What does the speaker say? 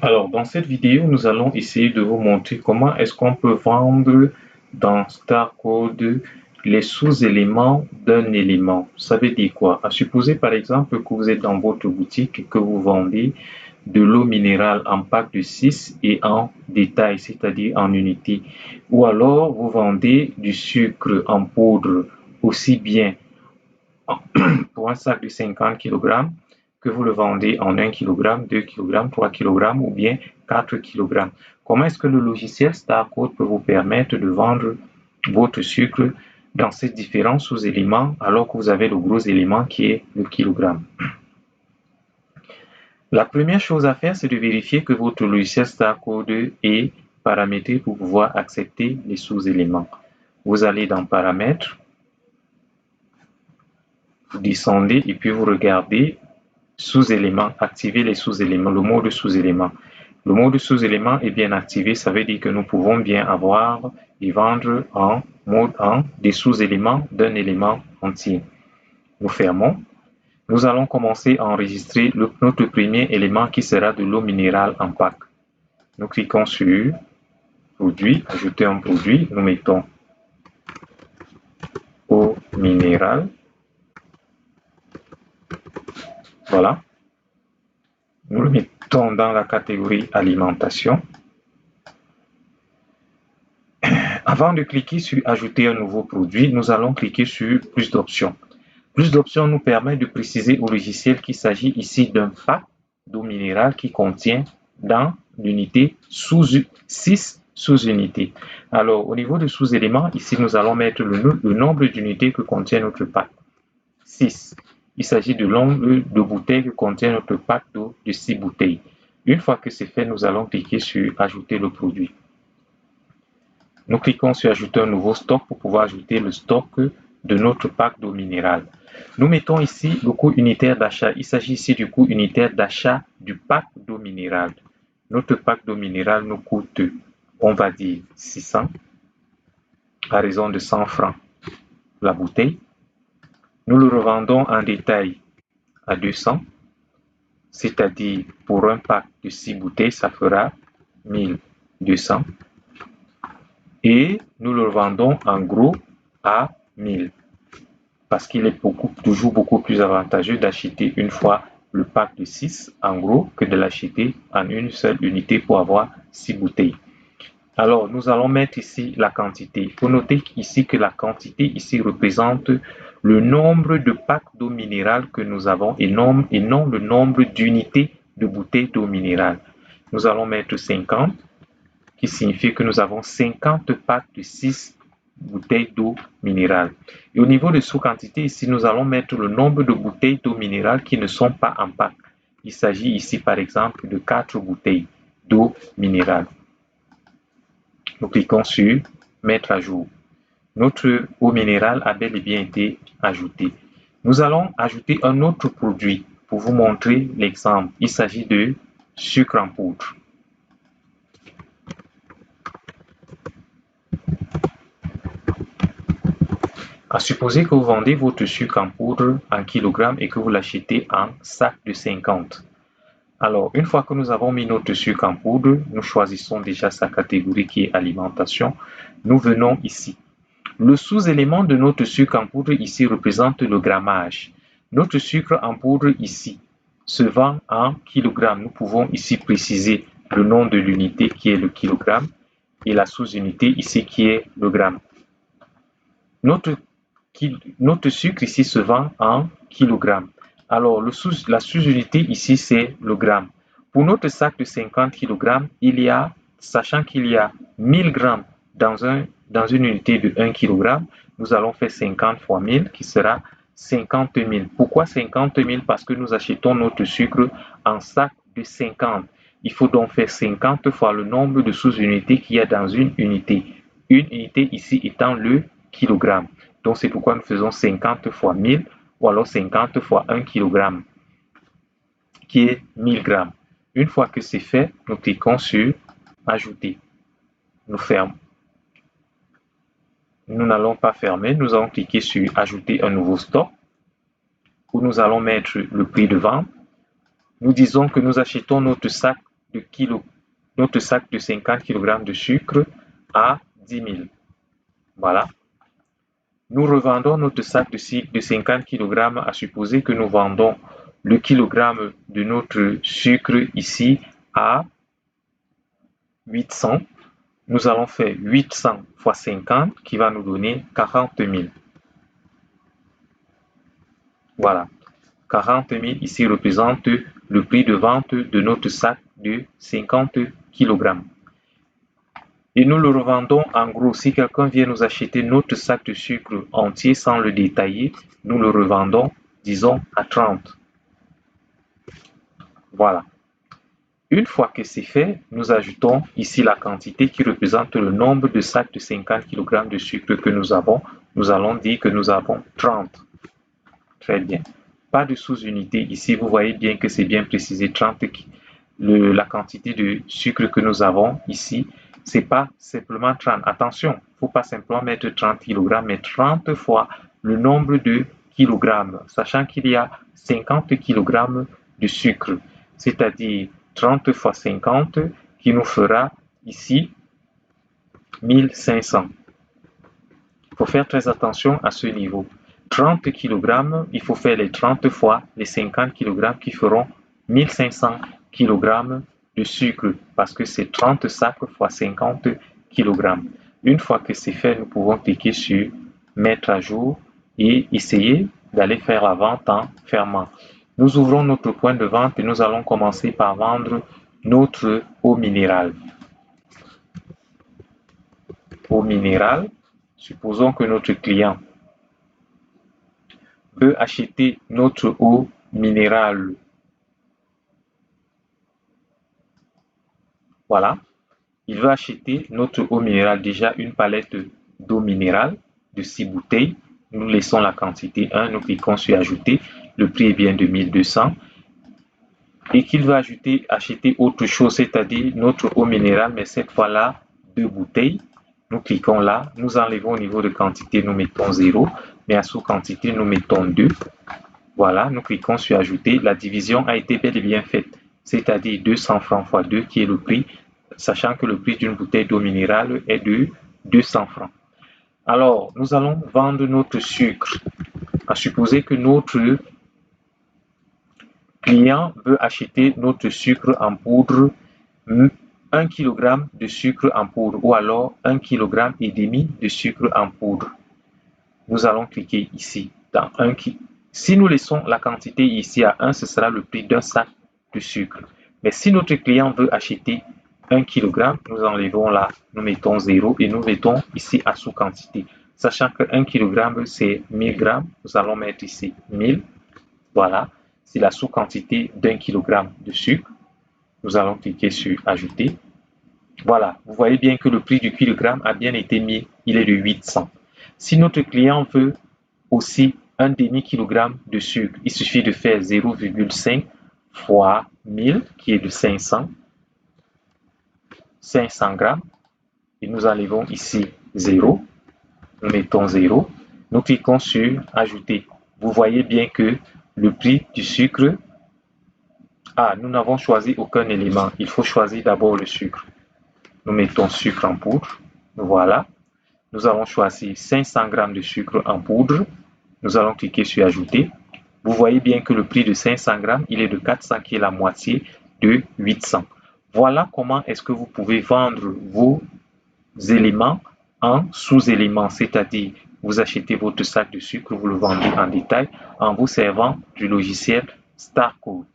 Alors, dans cette vidéo, nous allons essayer de vous montrer comment est-ce qu'on peut vendre dans Starcode les sous-éléments d'un élément. Ça veut dire quoi? À supposer par exemple que vous êtes dans votre boutique et que vous vendez de l'eau minérale en pack de 6 et en détail, c'est-à-dire en unité. Ou alors, vous vendez du sucre en poudre aussi bien pour un sac de 50 kg que vous le vendez en 1 kg, 2 kg, 3 kg ou bien 4 kg. Comment est-ce que le logiciel Starcode peut vous permettre de vendre votre sucre dans ces différents sous-éléments alors que vous avez le gros élément qui est le kilogramme? La première chose à faire, c'est de vérifier que votre logiciel Starcode est paramétré pour pouvoir accepter les sous-éléments. Vous allez dans Paramètres, vous descendez et puis vous regardez sous-éléments, activer les sous-éléments, le mode sous-élément. Le mode sous-élément est bien activé, ça veut dire que nous pouvons bien avoir et vendre en mode 1 des sous-éléments d'un élément entier. Nous fermons. Nous allons commencer à enregistrer notre premier élément qui sera de l'eau minérale en pack. Nous cliquons sur Produit, ajouter un produit, nous mettons eau minérale. Voilà. Nous le mettons dans la catégorie alimentation. Avant de cliquer sur ajouter un nouveau produit, nous allons cliquer sur plus d'options. Plus d'options nous permet de préciser au logiciel qu'il s'agit ici d'un pack d'eau minérale qui contient dans l'unité 6 sous-unités. Alors, au niveau de sous-éléments, ici, nous allons mettre le nombre d'unités que contient notre pack. 6. Il s'agit du nombre de bouteilles que contient notre pack d'eau de 6 bouteilles. Une fois que c'est fait, nous allons cliquer sur ajouter le produit. Nous cliquons sur ajouter un nouveau stock pour pouvoir ajouter le stock de notre pack d'eau minérale. Nous mettons ici le coût unitaire d'achat. Il s'agit ici du coût unitaire d'achat du pack d'eau minérale. Notre pack d'eau minérale nous coûte, on va dire, 600 à raison de 100 francs la bouteille. Nous le revendons en détail à 200, c'est-à-dire pour un pack de 6 bouteilles, ça fera 1200. Et nous le vendons en gros à 1000 parce qu'il est toujours beaucoup plus avantageux d'acheter une fois le pack de 6 en gros que de l'acheter en une seule unité pour avoir 6 bouteilles. Alors, nous allons mettre ici la quantité. Il faut noter ici que la quantité ici représente le nombre de packs d'eau minérale que nous avons et non le nombre d'unités de bouteilles d'eau minérale. Nous allons mettre 50 qui signifie que nous avons 50 packs de 6 bouteilles d'eau minérale. Et au niveau de sous-quantité, ici, nous allons mettre le nombre de bouteilles d'eau minérale qui ne sont pas en pack. Il s'agit ici, par exemple, de 4 bouteilles d'eau minérale. Nous cliquons sur « Mettre à jour ». Notre eau minérale a bel et bien été ajoutée. Nous allons ajouter un autre produit pour vous montrer l'exemple. Il s'agit de sucre en poudre. À supposer que vous vendez votre sucre en poudre en kilogrammes et que vous l'achetez en sac de 50. Alors, une fois que nous avons mis notre sucre en poudre, nous choisissons déjà sa catégorie qui est alimentation. Nous venons ici. Le sous-élément de notre sucre en poudre ici représente le grammage. Notre sucre en poudre ici se vend en kilogrammes. Nous pouvons ici préciser le nom de l'unité qui est le kilogramme et la sous-unité ici qui est le gramme. Notre sucre ici se vend en kilogrammes. Alors, la sous-unité ici, c'est le gramme. Pour notre sac de 50 kg, sachant qu'il y a 1000 grammes dans une unité de 1 kg, nous allons faire 50 fois 1000 qui sera 50 000. Pourquoi 50 000? Parce que nous achetons notre sucre en sac de 50. Il faut donc faire 50 fois le nombre de sous-unités qu'il y a dans une unité. Une unité ici étant le kilogramme. Donc, c'est pourquoi nous faisons 50 fois 1000 ou alors 50 fois 1 kg qui est 1000 grammes. Une fois que c'est fait, nous cliquons sur Ajouter. Nous fermons. Nous n'allons pas fermer, nous allons cliquer sur Ajouter un nouveau stock où nous allons mettre le prix de vente. Nous disons que nous achetons notre sac notre sac de 50 kg de sucre à 10 000. Voilà. Nous revendons notre sac de 50 kg à supposer que nous vendons le kilogramme de notre sucre ici à 800. Nous allons faire 800 fois 50 qui va nous donner 40 000. Voilà. 40 000 ici représente le prix de vente de notre sac de 50 kg. Et nous le revendons en gros. Si quelqu'un vient nous acheter notre sac de sucre entier sans le détailler, nous le revendons, disons, à 30. Voilà. Une fois que c'est fait, nous ajoutons ici la quantité qui représente le nombre de sacs de 50 kg de sucre que nous avons. Nous allons dire que nous avons 30. Très bien. Pas de sous-unité. Ici, vous voyez bien que c'est bien précisé 30. La quantité de sucre que nous avons ici, c'est pas simplement 30. Attention, il ne faut pas simplement mettre 30 kg, mais 30 fois le nombre de kilogrammes, sachant qu'il y a 50 kg de sucre, c'est-à-dire 30 fois 50 qui nous fera ici 1500. Il faut faire très attention à ce niveau. 30 kg, il faut faire les 30 fois les 50 kg qui feront 1500 kg de sucre parce que c'est 30 sacs fois 50 kg. Une fois que c'est fait, nous pouvons cliquer sur mettre à jour et essayer d'aller faire la vente en fermant. Nous ouvrons notre point de vente et nous allons commencer par vendre notre eau minérale. Eau minérale, supposons que notre client veut acheter notre eau minérale. Voilà, il veut acheter notre eau minérale, déjà une palette d'eau minérale de 6 bouteilles. Nous laissons la quantité 1, nous cliquons sur ajouter, le prix est bien de 1200. Et qu'il veut acheter autre chose, c'est-à-dire notre eau minérale, mais cette fois-là, 2 bouteilles. Nous cliquons là, nous enlevons au niveau de quantité, nous mettons 0, mais à sous-quantité, nous mettons 2. Voilà, nous cliquons sur ajouter. La division a été bel et bien faite, c'est-à-dire 200 francs fois 2 qui est le prix, sachant que le prix d'une bouteille d'eau minérale est de 200 francs. Alors, nous allons vendre notre sucre, à supposer que notre client veut acheter notre sucre en poudre, 1 kg de sucre en poudre ou alors 1,5 kg de sucre en poudre. Nous allons cliquer ici dans 1 kg. Si nous laissons la quantité ici à 1, ce sera le prix d'un sac de sucre. Mais si notre client veut acheter 1 kg, nous enlevons là, nous mettons 0 et nous mettons ici à sous-quantité. Sachant que 1 kg c'est 1000 g, nous allons mettre ici 1000. Voilà, c'est la sous-quantité d'1 kg de sucre. Nous allons cliquer sur ajouter. Voilà, vous voyez bien que le prix du kilogramme a bien été mis, il est de 800. Si notre client veut aussi un demi-kilogramme de sucre, il suffit de faire 0,5 fois 1000 qui est de 500 grammes et nous enlevons ici 0, nous mettons 0, nous cliquons sur ajouter. Vous voyez bien que le prix du sucre, nous n'avons choisi aucun élément, il faut choisir d'abord le sucre. Nous mettons sucre en poudre, voilà. Nous allons choisir 500 g de sucre en poudre. Nous allons cliquer sur ajouter. Vous voyez bien que le prix de 500 g, il est de 400 qui est la moitié de 800. Voilà comment est-ce que vous pouvez vendre vos éléments en sous-éléments, c'est-à-dire vous achetez votre sac de sucre, vous le vendez en détail en vous servant du logiciel StarCode.